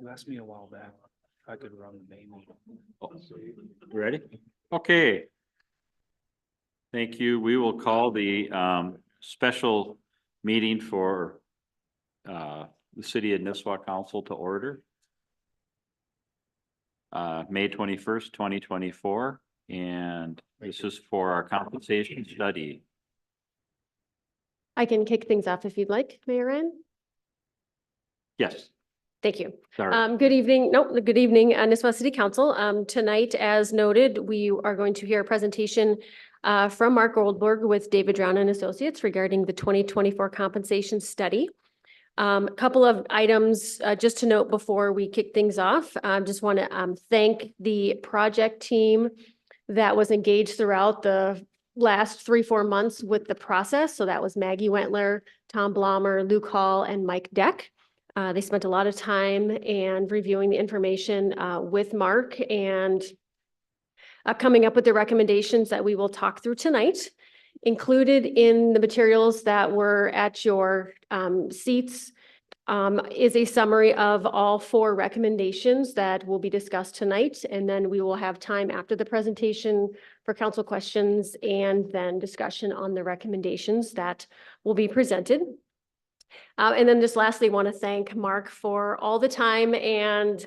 You asked me a while back if I could run the main meeting. Ready? Okay. Thank you. We will call the special meeting for the City of Nisswa Council to order. May 21st, 2024, and this is for our compensation study. I can kick things off if you'd like, Mayor Ryan. Yes, Thank you. sorry. Good evening. Good evening, Nisswa City Council. Tonight, as noted, we are going to hear a presentation from Mark Goldberg with David Drown and Associates regarding the 2024 compensation study. A couple of items just to note before we kick things off. Just want to thank the project team that was engaged throughout the last 3-4 months with the process. So that was Maggie Wentler, Tom Blommer, Luke Hall, and Mike Deck. They spent a lot of time and reviewing the information with Mark and coming up with the recommendations that we will talk through tonight. Included in the materials that were at your seats is a summary of all 4 recommendations that will be discussed tonight. And then we will have time after the presentation for council questions and then discussion on the recommendations that will be presented. And then just lastly, want to thank Mark for all the time and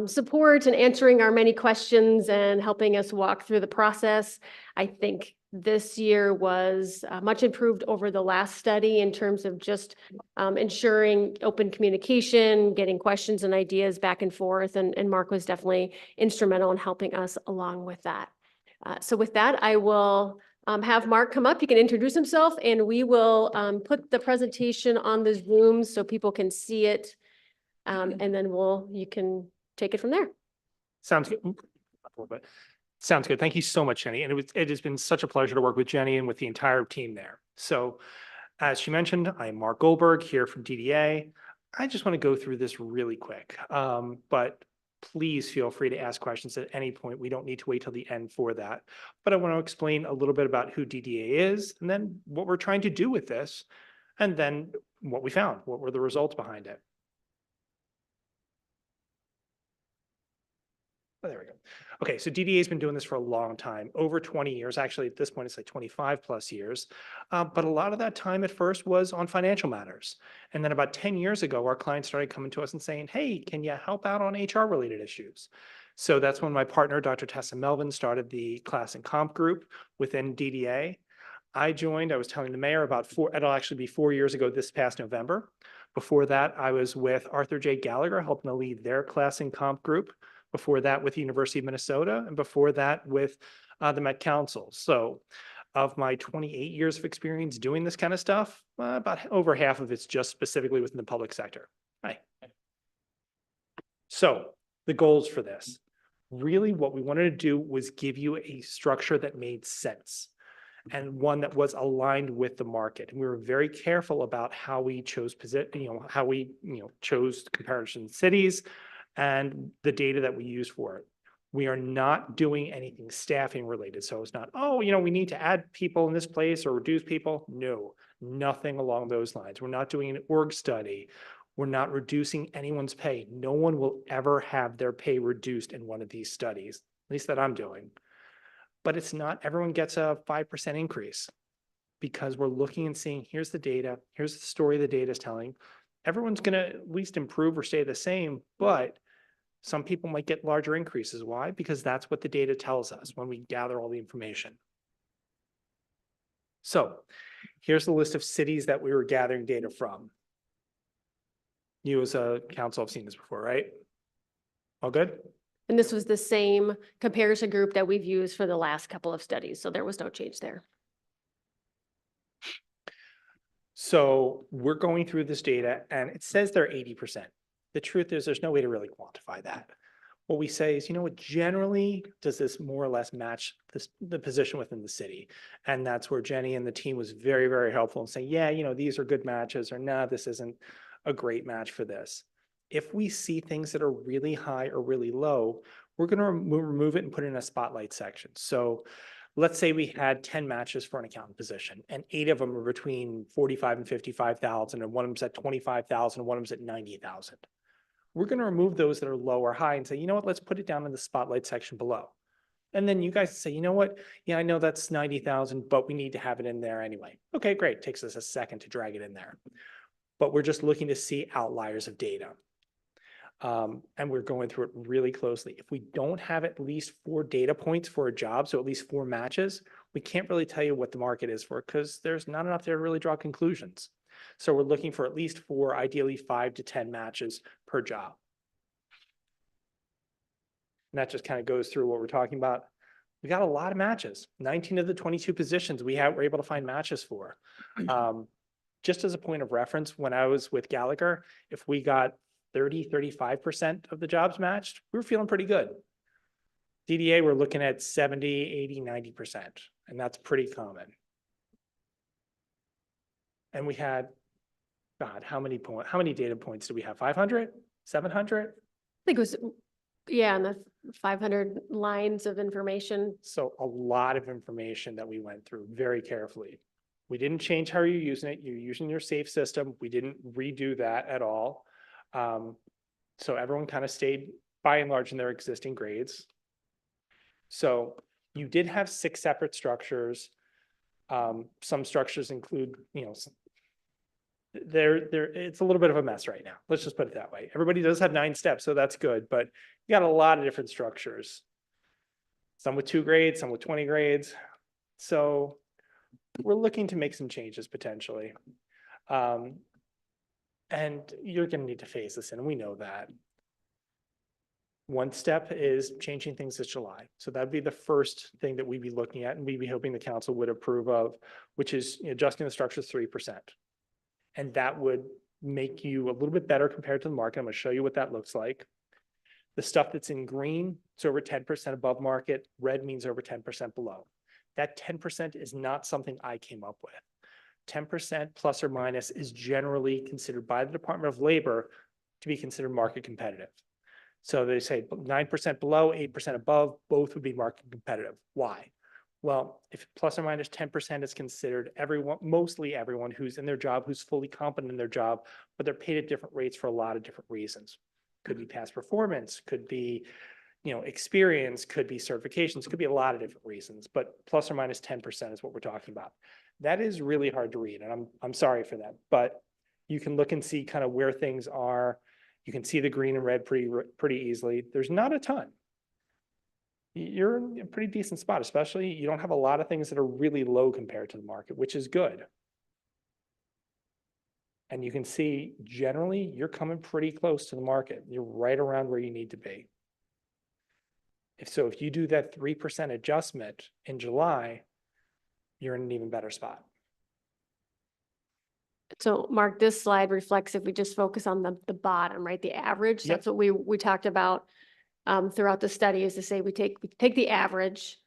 support and answering our many questions and helping us walk through the process. I think this year was much improved over the last study in terms of just ensuring open communication, getting questions and ideas back and forth. And Mark was definitely instrumental in helping us along with that. So with that, I will have Mark come up. He can introduce himself and we will put the presentation on the Zoom so people can see it. And then you can take it from there. Sounds good. A little bit. Sounds good. Thank you so much, Jenny. And it has been such a pleasure to work with Jenny and with the entire team there. So as she mentioned, I'm Mark Goldberg here from DDA. I just want to go through this really quick, but please feel free to ask questions at any point. We don't need to wait till the end for that. But I want to explain a little bit about who DDA is and then what we're trying to do with this and then what we found, what were the results behind it. Oh, there we go. Okay, so DDA has been doing this for a long time, over 20 years. Actually, at this point, it's like 25 plus years. But a lot of that time at first was on financial matters. And then about 10 years ago, our clients started coming to us and saying, hey, can you help out on HR related issues? So that's when my partner, Dr. Tessa Melvin, started the class and comp group within DDA. I joined, I was telling the mayor about it'll actually be 4 years ago this past November. Before that, I was with Arthur J. Gallagher, helping to lead their class and comp group. Before that with the University of Minnesota, and before that with the Met Council. So of my 28 years of experience doing this kind of stuff, about over half of it's just specifically within the public sector. Hi. So the goals for this, really what we wanted to do was give you a structure that made sense and one that was aligned with the market. And we were very careful about how we chose chose comparison cities, and the data that we use for it. We are not doing anything staffing related. So it's not, we need to add people in this place or reduce people. No, nothing along those lines. We're not doing an org study. We're not reducing anyone's pay. No one will ever have their pay reduced in one of these studies, at least that I'm doing. But it's not everyone gets a 5% increase because we're looking and seeing, here's the data, here's the story the data is telling. Everyone's going to at least improve or stay the same, but some people might get larger increases. Why? Because that's what the data tells us when we gather all the information. So here's the list of cities that we were gathering data from. You as a council have seen this before, right? All good? And this was the same comparison group that we've used for the last couple of studies. So there was no change there. So we're going through this data and it says they're 80%. The truth is there's no way to really quantify that. What we say is, generally does this more or less match the position within the city? And that's where Jenny and the team was very, very helpful in saying, yeah, these are good matches, or no, this isn't a great match for this. If we see things that are really high or really low, we're going to remove it and put it in a spotlight section. So let's say we had 10 matches for an accountant position and 8 of them are between 45 and 55,000 and one of them's at 25,000 and one of them's at 90,000. we're going to remove those that are low or high and say, you know what, let's put it down in the spotlight section below. And then you guys say, you know what? Yeah, I know that's 90,000, but we need to have it in there anyway. Okay, great. Takes us a second to drag it in there. But we're just looking to see outliers of data. And we're going through it really closely. If we don't have at least 4 data points for a job, so at least 4 matches, we can't really tell you what the market is for because there's not enough there to really draw conclusions. So we're looking for at least 4, ideally 5 to 10 matches per job. And that just kind of goes through what we're talking about. We got a lot of matches. 19 of the 22 positions we're able to find matches for. Just as a point of reference, when I was with Gallagher, if we got 35% of the jobs matched, we were feeling pretty good. DDA, we're looking at 70, 80, 90%, and that's pretty common. And we had, God, how many data points do we have? 500, 700? I think it was, yeah, and the 500 lines of information. So a lot of information that we went through very carefully. We didn't change how you're using it. You're using your safe system. We didn't redo that at all. So everyone kind of stayed by and large in their existing grades. So you did have 6 separate structures. Some structures include, it's a little bit of a mess right now. Let's just put it that way. Everybody does have 9 steps, so that's good, but you got a lot of different structures. Some with 2 grades, some with 20 grades. So we're looking to make some changes potentially. And you're going to need to phase this in. We know that. One step is changing things this July. So that'd be the first thing that we'd be looking at and we'd be hoping the council would approve of, which is adjusting the structure 3%. And that would make you a little bit better compared to the market. I'm going to show you what that looks like. The stuff that's in green, it's over 10% above market. Red means over 10% below. That 10% is not something I came up with. 10% plus or minus is generally considered by the Department of Labor to be considered market competitive. So they say 9% below, 8% above, both would be market competitive. Why? Well, if plus or minus 10% is considered everyone, mostly everyone who's in their job, who's fully competent in their job, but they're paid at different rates for a lot of different reasons. Could be past performance, could be, experience, could be certifications, could be a lot of different reasons, but plus or minus 10% is what we're talking about. That is really hard to read, and I'm sorry for that, but you can look and see kind of where things are. You can see the green and red pretty easily. There's not a ton. You're in a pretty decent spot, especially you don't have a lot of things that are really low compared to the market, which is good. And you can see generally you're coming pretty close to the market. You're right around where you need to be. If you do that 3% adjustment in July, you're in an even better spot. So Mark, this slide reflects if we just focus on the bottom, right? The average, Yep. that's what we talked about throughout the study is to say we take the average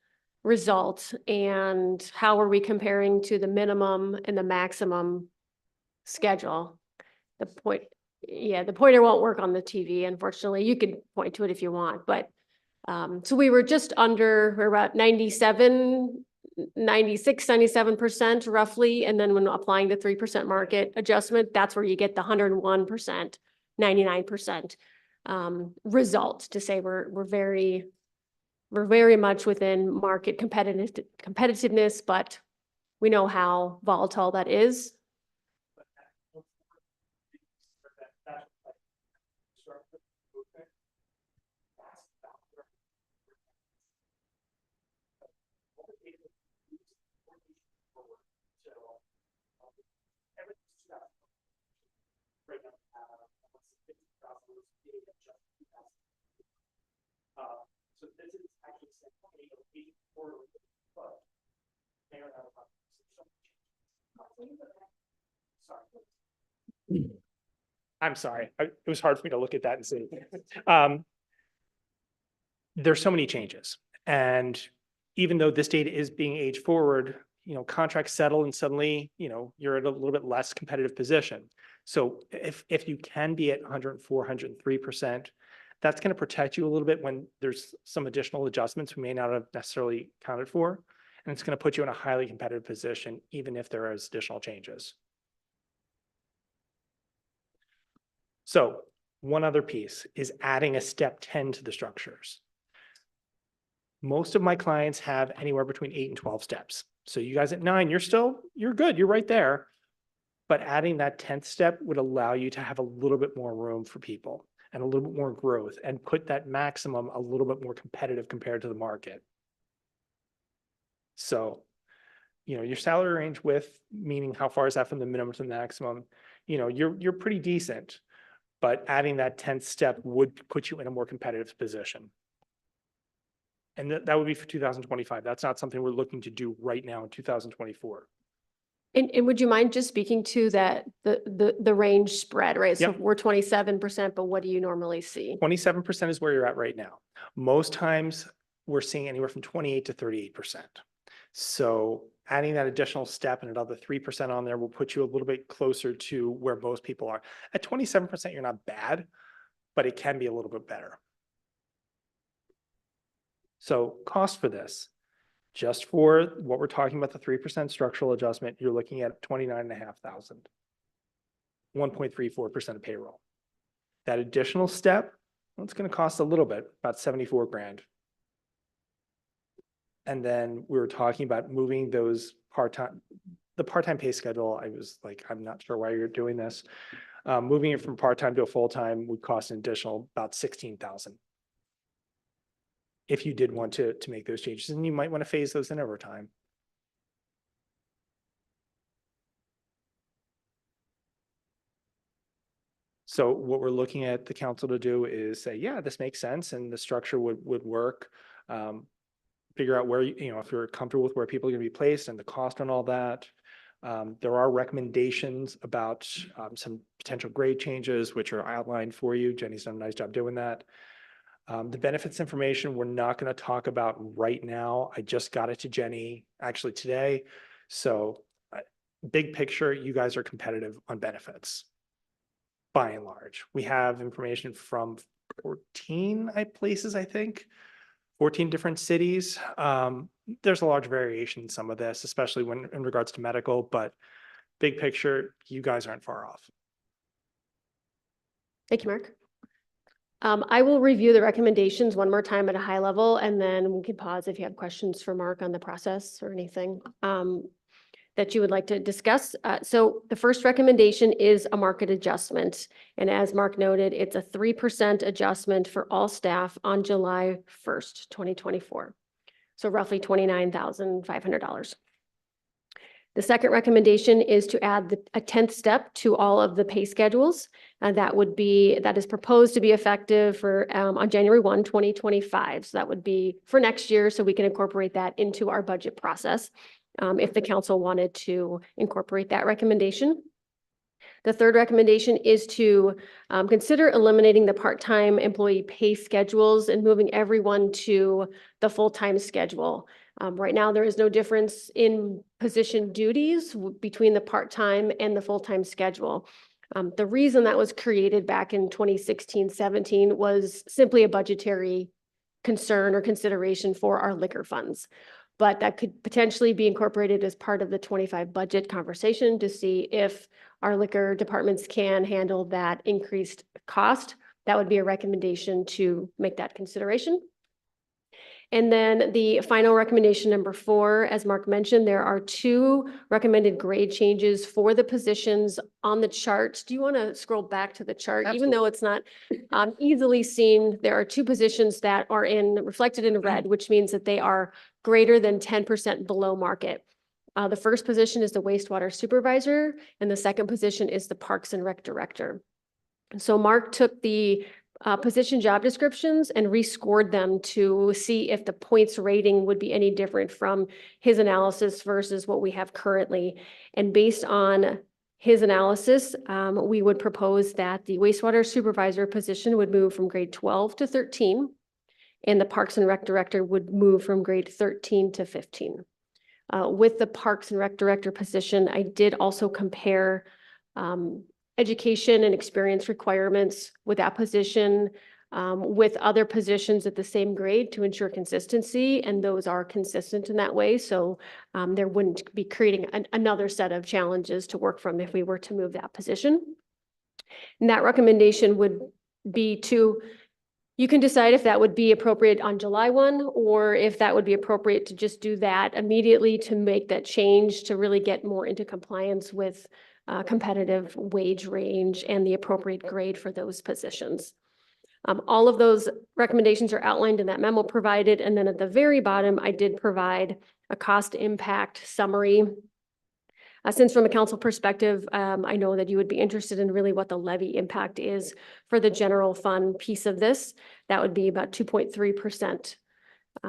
result and how are we comparing to the minimum and the maximum schedule. The pointer won't work on the TV, unfortunately. You could point to it if you want, but so we were just under, we're about 96, 97% roughly. And then when applying the 3% market adjustment, that's where you get the 101%, 99% result to say we're very much within market competitiveness, but we know how volatile that is. So this is actually I'm sorry. It was hard for me to look at that and see. There's so many changes. And even though this data is being aged forward, contracts settle and suddenly, you're at a little bit less competitive position. So if you can be at 104, 103%, that's going to protect you a little bit when there's some additional adjustments we may not have necessarily accounted for. And it's going to put you in a highly competitive position, even if there is additional changes. So One other piece is adding a step 10 to the structures. Most of my clients have anywhere between 8 and 12 steps. So you guys at 9, you're good, you're right there. But adding that 10th step would allow you to have a little bit more room for people and a little bit more growth and put that maximum a little bit more competitive compared to the market. So, your salary range width, meaning how far is that from the minimum to the maximum, you're pretty decent, but adding that 10th step would put you in a more competitive position. And that would be for 2025. That's not something we're looking to do right now in 2024. And would you mind just speaking to that, the range spread, right? So Yep. we're 27%, but what do you normally see? 27% is where you're at right now. Most times we're seeing anywhere from 28 to 38%. So adding that additional step and another 3% on there will put you a little bit closer to where most people are. At 27%, you're not bad, but it can be a little bit better. So cost for this, just for what we're talking about, the 3% structural adjustment, you're looking at $29,500, 1.34% of payroll. That additional step, well, it's going to cost a little bit, about 74 grand. And then we were talking about moving those the part-time pay schedule. I was like, I'm not sure why you're doing this. Moving it from part-time to a full-time would cost an additional about 16,000. If you did want to make those changes, and you might want to phase those in over time. So what we're looking at the council to do is say, yeah, this makes sense, and the structure would work. Figure out where, if you're comfortable with where people are going to be placed and the cost and all that. There are recommendations about some potential grade changes, which are outlined for you. Jenny's done a nice job doing that. The benefits information we're not going to talk about right now. I just got it to Jenny actually today. So big picture, you guys are competitive on benefits. By and large, we have information from 14 places, I think, 14 different cities. There's a large variation in some of this, especially when in regards to medical, but big picture, you guys aren't far off. Thank you, Mark. I will review the recommendations one more time at a high level, and then we can pause if you have questions for Mark on the process or anything that you would like to discuss. So the first recommendation is a market adjustment. And as Mark noted, it's a 3% adjustment for all staff on July 1st, 2024. So roughly $29,500. The second recommendation is to add a 10th step to all of the pay schedules. That is proposed to be effective for on January 1, 2025. So that would be for next year, so we can incorporate that into our budget process if the council wanted to incorporate that recommendation. The third recommendation is to consider eliminating the part-time employee pay schedules and moving everyone to the full-time schedule. Right now, there is no difference in position duties between the part-time and the full-time schedule. The reason that was created back in 2016-17 was simply a budgetary concern or consideration for our liquor funds. But that could potentially be incorporated as part of the 25 budget conversation to see if our liquor departments can handle that increased cost. That would be a recommendation to make that consideration. And then the final recommendation, number 4, as Mark mentioned, there are 2 recommended grade changes for the positions on the chart. Do you want to scroll back to the chart? Absolutely. Even though it's not easily seen, there are 2 positions that are reflected in red, which means that they are greater than 10% below market. The first position is the wastewater supervisor, and the second position is the Parks and Rec director. So Mark took the position job descriptions and rescored them to see if the points rating would be any different from his analysis versus what we have currently. And based on his analysis, we would propose that the wastewater supervisor position would move from grade 12 to 13, and the Parks and Rec director would move from grade 13 to 15. With the Parks and Rec director position, I did also compare education and experience requirements with that position with other positions at the same grade to ensure consistency, and those are consistent in that way. So there wouldn't be creating another set of challenges to work from if we were to move that position. And that recommendation would be to, you can decide if that would be appropriate on July 1, or if that would be appropriate to just do that immediately to make that change to really get more into compliance with competitive wage range and the appropriate grade for those positions. All of those recommendations are outlined in that memo provided, and then at the very bottom, I did provide a cost impact summary. Since from a council perspective, I know that you would be interested in really what the levy impact is for the general fund piece of this. That would be about 2.3%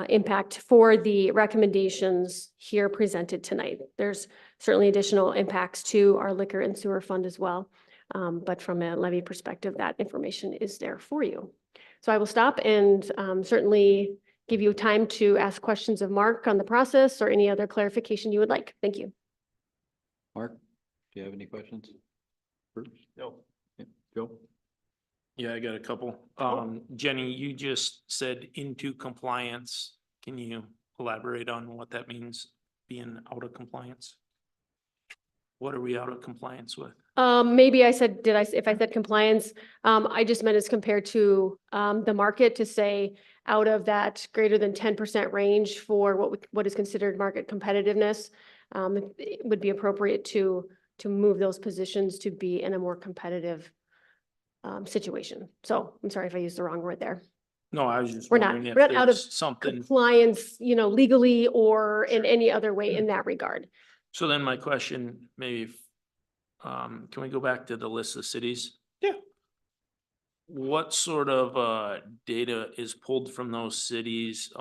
impact for the recommendations here presented tonight. There's certainly additional impacts to our liquor and sewer fund as well. But from a levy perspective, that information is there for you. So I will stop and certainly give you time to ask questions of Mark on the process or any other clarification you would like. Thank you. Mark, do you have any questions? Bruce? No. Yeah, Joe? Yeah, I got a couple. Jenny, you just said into compliance. Can you elaborate on what that means, being out of compliance? What are we out of compliance with? Maybe I said, if I said compliance, I just meant as compared to the market, to say out of that greater than 10% range for what is considered market competitiveness. It would be appropriate to move those positions to be in a more competitive situation. So I'm sorry if I used the wrong word there. No, I was just We're not, wondering if we're not out of there's something. compliance, legally or in any other way in that regard. So then my question, maybe, can we go back to the list of cities? Yeah. What sort of data is pulled from those cities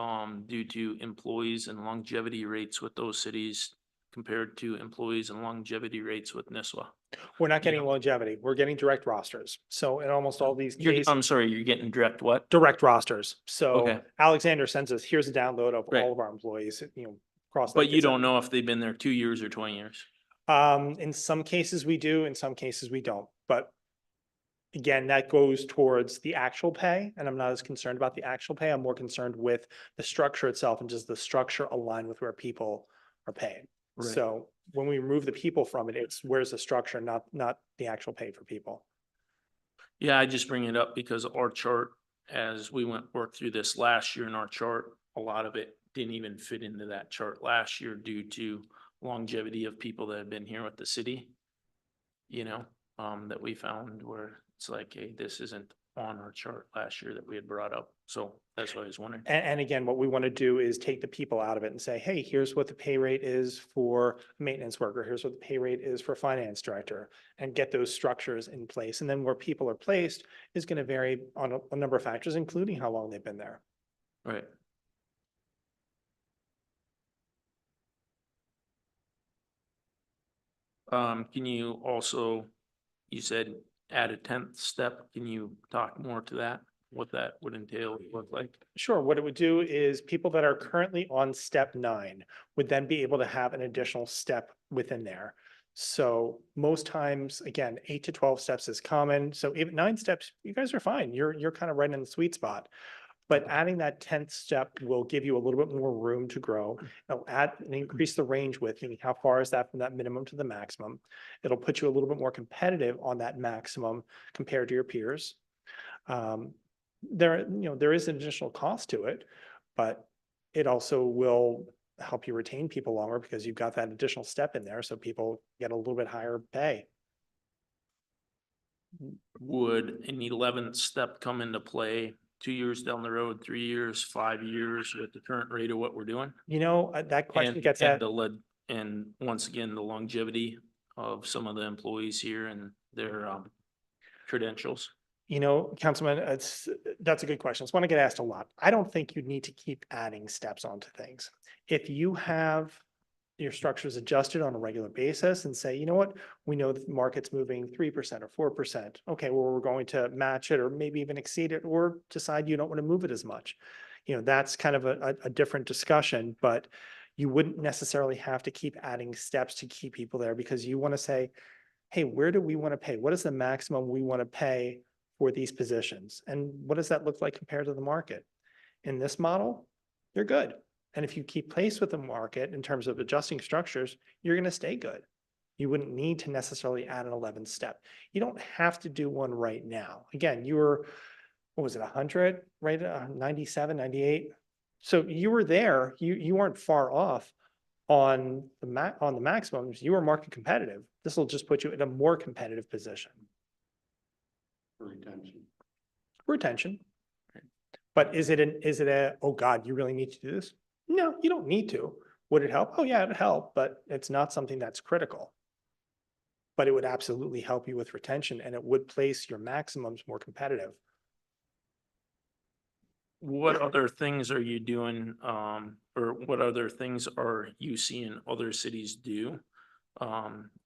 due to employees and longevity rates with those cities compared to employees and longevity rates with Nisswa? We're not getting longevity. We're getting direct rosters. So in almost all these cases, I'm sorry, you're getting direct what? direct rosters. So Okay. Alexander sends us, here's a download of Right. all of our employees, across. But you don't know if they've been there 2 years or 20 years. In some cases we do, in some cases we don't, but again, that goes towards the actual pay, and I'm not as concerned about the actual pay. I'm more concerned with the structure itself and does the structure align with where people are paid. Right. So when we remove the people from it, it's where's the structure, not the actual pay for people. Yeah, I just bring it up because our chart, as we worked through this last year in our chart, a lot of it didn't even fit into that chart last year due to longevity of people that have been here with the city. That we found where it's like, hey, this isn't on our chart last year that we had brought up. So that's what I was wondering. And again, what we want to do is take the people out of it and say, hey, here's what the pay rate is for maintenance worker. Here's what the pay rate is for finance director, and get those structures in place. And then where people are placed is going to vary on a number of factors, including how long they've been there. Right. Can you also, you said add a 10th step. Can you talk more to that? What that would entail, look like? Sure. What it would do is people that are currently on step 9 would then be able to have an additional step within there. So most times, again, 8 to 12 steps is common. So even 9 steps, you guys are fine. You're kind of right in the sweet spot. But adding that 10th step will give you a little bit more room to grow. It'll add and increase the range width, meaning how far is that from that minimum to the maximum. It'll put you a little bit more competitive on that maximum compared to your peers. There is an additional cost to it, but it also will help you retain people longer because you've got that additional step in there, so people get a little bit higher pay. Would an 11th step come into play 2 years down the road, 3 years, 5 years with the current rate of what we're doing? That question And, gets and at, the lead, and once again, the longevity of some of the employees here and their credentials. Councilman, that's a good question. It's one I get asked a lot. I don't think you need to keep adding steps onto things. If you have your structures adjusted on a regular basis and say, you know what, we know that the market's moving 3% or 4%. Okay, well, we're going to match it or maybe even exceed it, or decide you don't want to move it as much. That's kind of a different discussion, but you wouldn't necessarily have to keep adding steps to keep people there, because you want to say, hey, where do we want to pay? What is the maximum we want to pay for these positions? And what does that look like compared to the market? In this model, you're good. And if you keep pace with the market in terms of adjusting structures, you're going to stay good. You wouldn't need to necessarily add an 11th step. You don't have to do one right now. Again, you were, what was it, 100, right? 97, 98. So you were there, you weren't far off on the maximums. You were market competitive. This will just put you in a more competitive position. Retention. But is it a, oh God, you really need to do this? No, you don't need to. Would it help? Oh yeah, it'd help, but it's not something that's critical. But it would absolutely help you with retention, and it would place your maximums more competitive. What other things are you doing, or what other things are you seeing other cities do?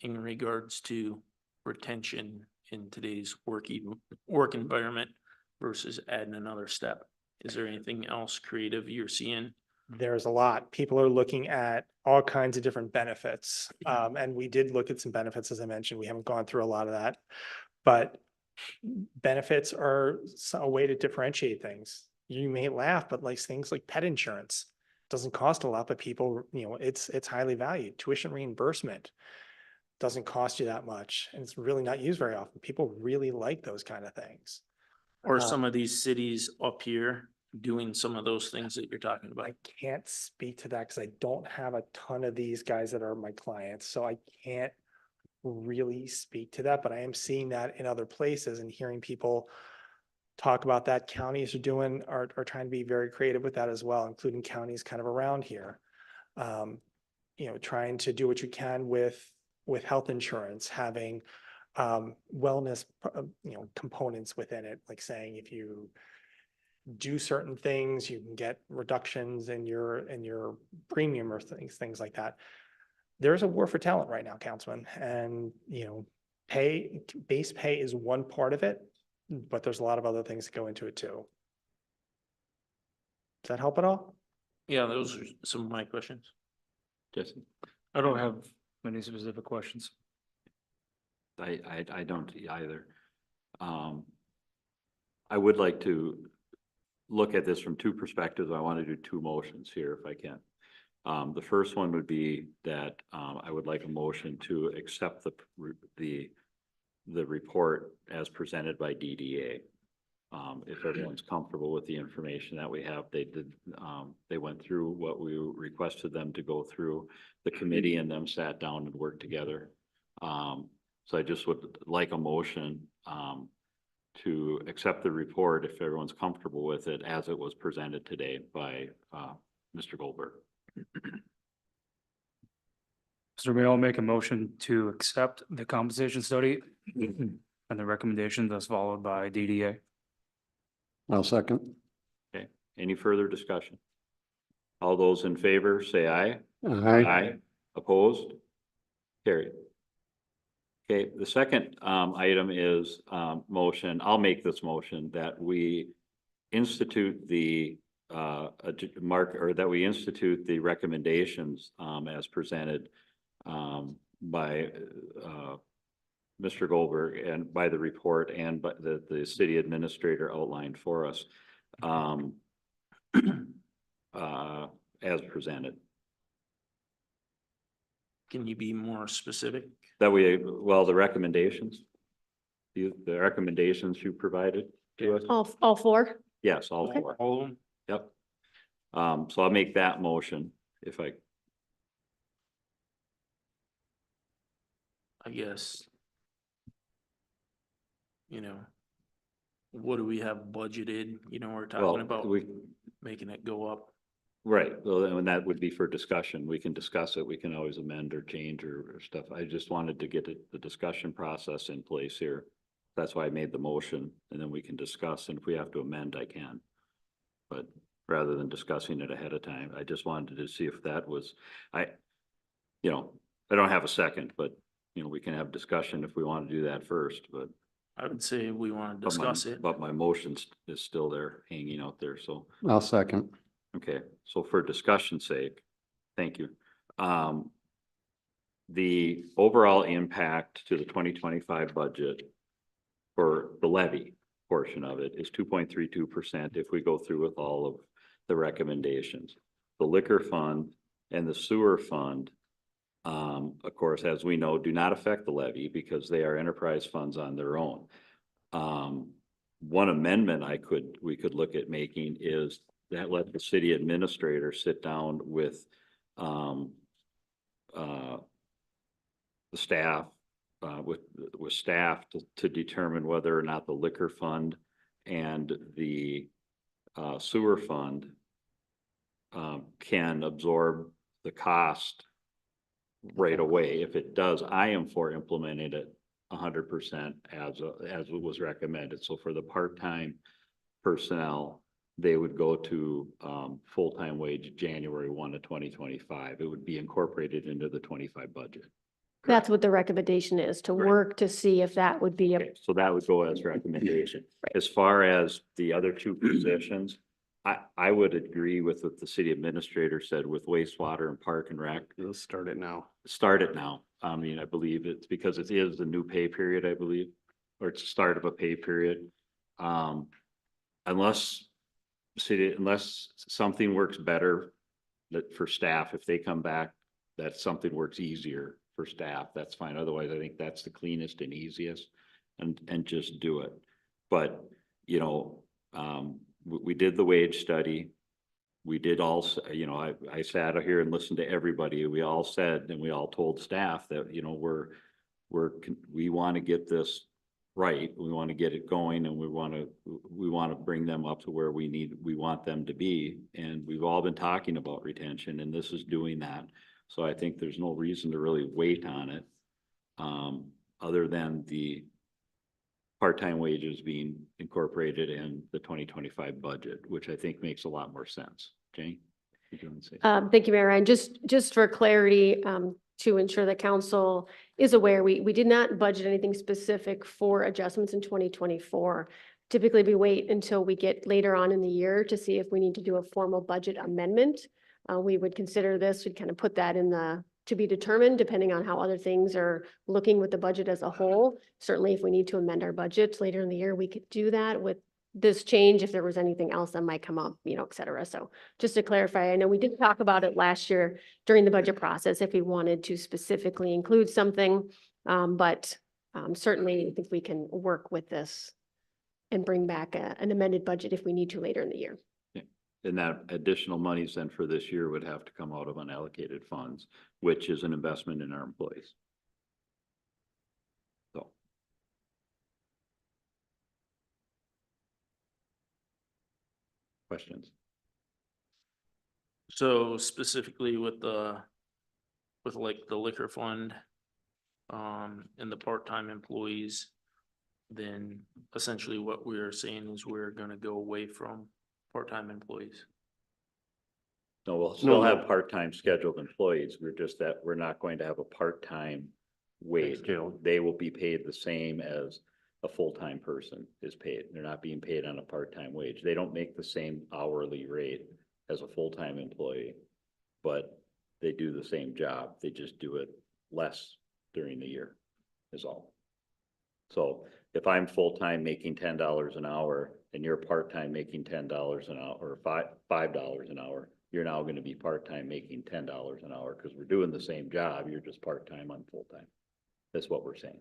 In regards to retention in today's work environment versus adding another step? Is there anything else creative you're seeing? There's a lot. People are looking at all kinds of different benefits. And we did look at some benefits, as I mentioned. We haven't gone through a lot of that. But benefits are a way to differentiate things. You may laugh, but like things like pet insurance doesn't cost a lot, but people, it's highly valued. Tuition reimbursement doesn't cost you that much, and it's really not used very often. People really like those kind of things. Or some of these cities up here doing some of those things that you're talking about? I can't speak to that because I don't have a ton of these guys that are my clients, so I can't really speak to that, but I am seeing that in other places and hearing people talk about that. Counties are trying to be very creative with that as well, including counties kind of around here. Trying to do what you can with health insurance, having wellness, components within it, like saying if you do certain things, you can get reductions in your premium or things like that. There's a war for talent right now, Councilman, and base pay is one part of it, but there's a lot of other things that go into it too. Does that help at all? Yeah, those are some of my questions. Jesse? I don't have many specific questions. I don't either. I would like to look at this from two perspectives. I want to do two motions here if I can. The first one would be that I would like a motion to accept the report as presented by DDA. If everyone's comfortable with the information that we have, they went through what we requested them to go through. The committee and them sat down and worked together. So I just would like a motion to accept the report if everyone's comfortable with it as it was presented today by Mr. Goldberg. Mr. Mayor, I'll make a motion to accept the compensation study and the recommendation thus followed by DDA. I'll second. Okay, any further discussion? All those in favor, say aye. Aye. Opposed? Carried. Okay, the second item is motion. I'll make this motion that we institute the that we institute the recommendations as presented by Mr. Goldberg and by the report and by the city administrator outlined for us as presented. Can you be more specific? That we, well, the recommendations, the recommendations you provided to us? All four? Yes, all Okay. four. All of them? Yep. So I'll make that motion if I, guess. What do we have budgeted? We're talking well, about we, making it go up. right, well, and that would be for discussion. We can discuss it. We can always amend or change or stuff. I just wanted to get the discussion process in place here. That's why I made the motion, and then we can discuss, and if we have to amend, I can. But rather than discussing it ahead of time, I just wanted to see if that was, I don't have a second, but we can have discussion if we want to do that first, but. I would say we want to but my- discuss it. But my motion is still there, hanging out there, so. I'll second. Okay, so for discussion's sake, thank you. The overall impact to the 2025 budget for the levy portion of it is 2.32% if we go through with all of the recommendations. The liquor fund and the sewer fund of course, as we know, do not affect the levy because they are enterprise funds on their own. One amendment we could look at making is that let the city administrator sit down with, the staff, with staff to determine whether or not the liquor fund and the sewer fund can absorb the cost right away. If it does, I am for implementing it 100% as it was recommended. So for the part-time personnel, they would go to full-time wage January 1 of 2025. It would be incorporated into the 25 budget. That's what the recommendation is, to Right. work to see if that would be a, Okay, so that would go as recommendation. As far as the other two positions, I would agree with what the city administrator said with wastewater and park and rec. Let's start it now. Start it now. I mean, I believe it's because it is a new pay period, I believe, or it's the start of a pay period. Unless something works better that for staff, if they come back, that something works easier for staff, that's fine. Otherwise, I think that's the cleanest and easiest and just do it. But, you know, we did the wage study. We did also, you know, I sat here and listened to everybody. We all said, and we all told staff that, you know, we want to get this right. We want to get it going and we want to bring them up to where we want them to be. And we've all been talking about retention and this is doing that. So I think there's no reason to really wait on it. Other than the part-time wages being incorporated in the 2025 budget, which I think makes a lot more sense. Jane? You can say. thank you, Mayor Ryan. Just for clarity, to ensure that council is aware, we did not budget anything specific for adjustments in 2024. Typically, we wait until we get later on in the year to see if we need to do a formal budget amendment. We would consider this, we'd kind of put that in the to be determined, depending on how other things are looking with the budget as a whole. Certainly, if we need to amend our budget later in the year, we could do that with this change if there was anything else that might come up, you know, et cetera. So just to clarify, I know we did talk about it last year during the budget process if we wanted to specifically include something. But certainly, I think we can work with this and bring back an amended budget if we need to later in the year. And that additional monies then for this year would have to come out of unallocated funds, which is an investment in our employees. So. Questions? So specifically with like the liquor fund, and the part-time employees, then essentially what we're saying is we're gonna go away from part-time employees. No, we'll still have part-time scheduled employees. We're just that we're not going to have a part-time wage. They will be paid the same as a full-time person is paid. They're not being paid on a part-time wage. They don't make the same hourly rate as a full-time employee, but they do the same job. They just do it less during the year is all. So if I'm full-time making $10 an hour and you're part-time making $10 an hour or $5 an hour, you're now going to be part-time making $10 an hour because we're doing the same job. You're just part-time, I'm full-time. That's what we're saying.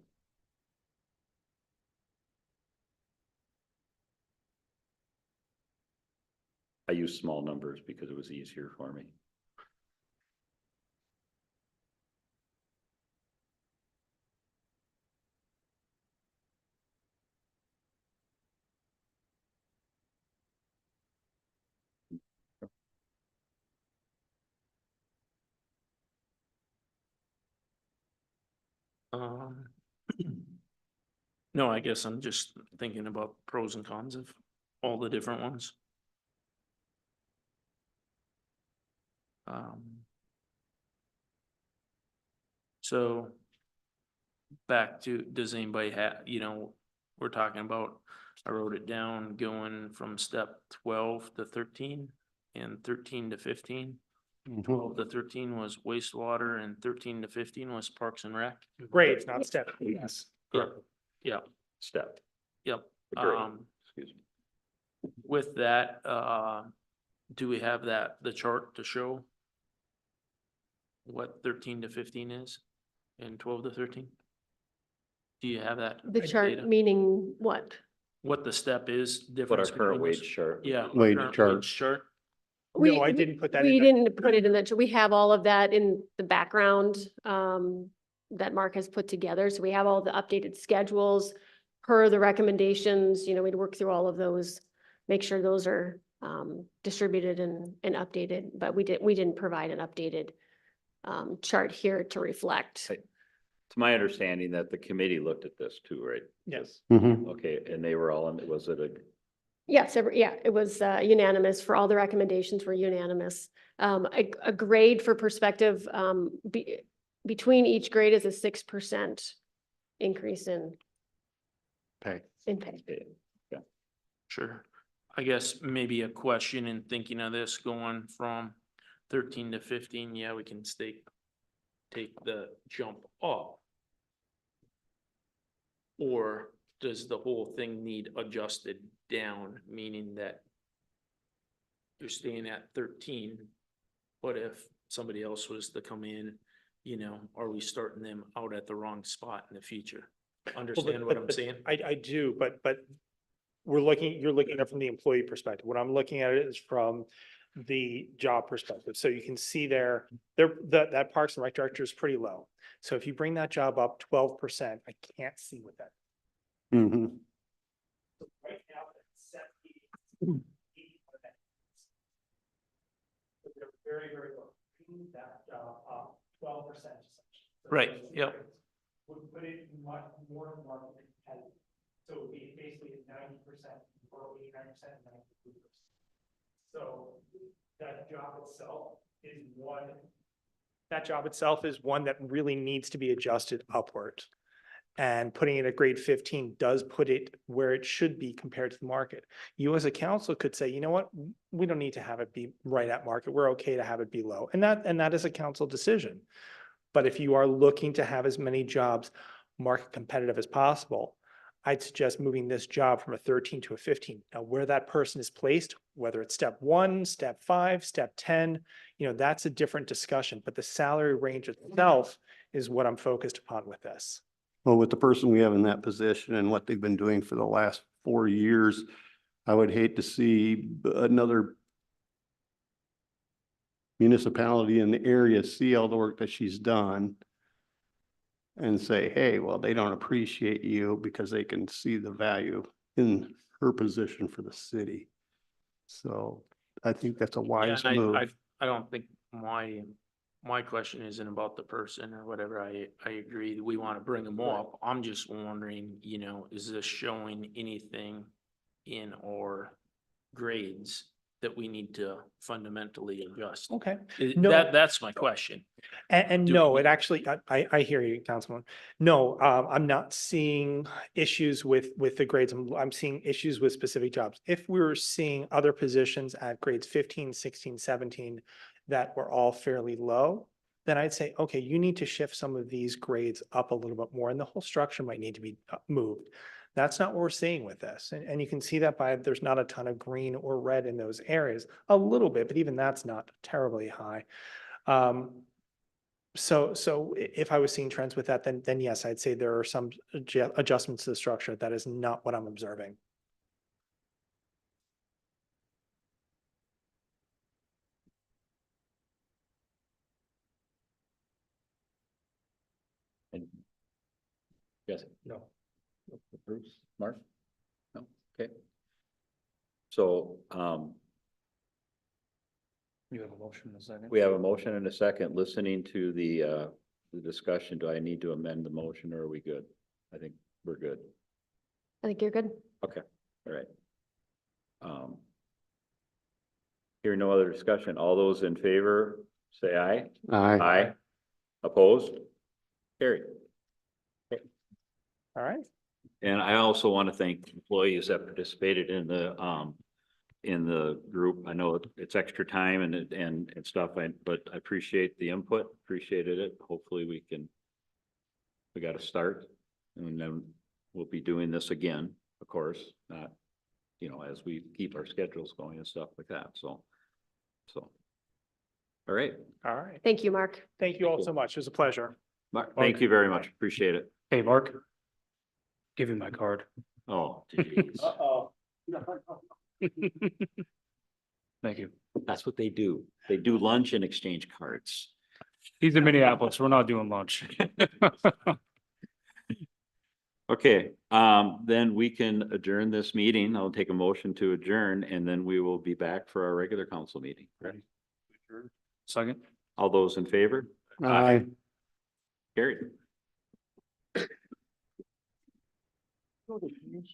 I use small numbers because it was easier for me. No, I guess I'm just thinking about pros and cons of all the different ones. So back to, does anybody have, you know, we're talking about, I wrote it down, going from step 12 to 13 and 13 to 15. 12 to 13 was wastewater and 13 to 15 was parks and rec. Grades, not step. Yes. Yep. Yep. Step. Yep. The grade. Excuse me. With that, do we have the chart to show? what 13 to 15 is and 12 to 13? Do you have that? The chart data? meaning what? What the step is, What our difference current between those? wage chart. would Yeah. be. Wage current chart. wage chart. No, I didn't put that in We there. didn't put it in that, we have all of that in the background, that Mark has put together. So we have all the updated schedules per the recommendations, we'd work through all of those, make sure those are, distributed and updated, but we didn't provide an updated, chart here to reflect. Right. It's my understanding that the committee looked at this too, right? Yes. Mhm. Okay, and they were all in, was it a, Yes, it was unanimous for all the recommendations were unanimous. A grade for perspective, between each grade is a 6% increase Pay. in pay. Sure. I guess maybe a question in thinking of this going from 13 to 15, yeah, we can take the jump up. Or does the whole thing need adjusted down, meaning that you're staying at 13, but if somebody else was to come in, are we starting them out at the wrong spot in the future? Understand what I'm saying? I do, but you're looking at it from the employee perspective. What I'm looking at it is from the job perspective. So you can see that Parks and Rec director is pretty low. So if you bring that job up 12%, I can't see what that. Mhm. Right now, it's 70. They're very, very low. Bring that job up 12%. Right, yep. Would put it much more market competitive. So it would be basically 90% or 89%, 92%. So that job itself is one. That job itself is one that really needs to be adjusted upward. And putting it at grade 15 does put it where it should be compared to the market. You as a council could say, you know what, we don't need to have it be right at market. We're okay to have it be low. And that is a council decision. But if you are looking to have as many jobs market competitive as possible, I'd suggest moving this job from a 13 to a 15. Now, where that person is placed, whether it's step 1, step 5, step 10, that's a different discussion. But the salary range itself is what I'm focused upon with this. Well, with the person we have in that position and what they've been doing for the last 4 years, I would hate to see another municipality in the area see all the work that she's done and say, hey, well, they don't appreciate you because they can see the value in her position for the city. So I think that's a wise Yeah, and move. I don't think my question isn't about the person or whatever. I agree that we want to bring them up. I'm just wondering, is this showing anything in our grades that we need to fundamentally adjust? Okay. No. That's my question. And Do no, we- it actually, I hear you, Councilman. No, I'm not seeing issues with the grades. I'm seeing issues with specific jobs. If we were seeing other positions at grades 15, 16, 17 that were all fairly low, then I'd say, okay, you need to shift some of these grades up a little bit more and the whole structure might need to be moved. That's not what we're seeing with this. And you can see that there's not a ton of green or red in those areas, a little bit, but even that's not terribly high. So if I was seeing trends with that, then yes, I'd say there are some adjustments to the structure. That is not what I'm observing. and yes, No. Bruce, Mark? No, okay. So, You have a motion in a second? we have a motion and a second. Listening to the discussion, do I need to amend the motion or are we good? I think we're good. I think you're good. Okay, all right. Hearing no other discussion, all those in favor, say aye. Aye. Opposed? Carried. All right. And I also want to thank employees that participated in the group. I know it's extra time and stuff, but I appreciate the input, appreciated it. Hopefully we got to start and then we'll be doing this again, of course, not, as we keep our schedules going and stuff like that. So All right. All right. Thank you, Mark. Thank you all so much. It was a pleasure. Mark, thank you very much. Appreciate it. Hey, Mark. Give you my card. Oh, geez. Uh-oh. Thank you. That's what they do. They do lunch and exchange cards. He's in Minneapolis. We're not doing lunch. Okay, then we can adjourn this meeting. I'll take a motion to adjourn and then we will be back for our regular council meeting. Ready? Second. All those in favor? Aye. Carried.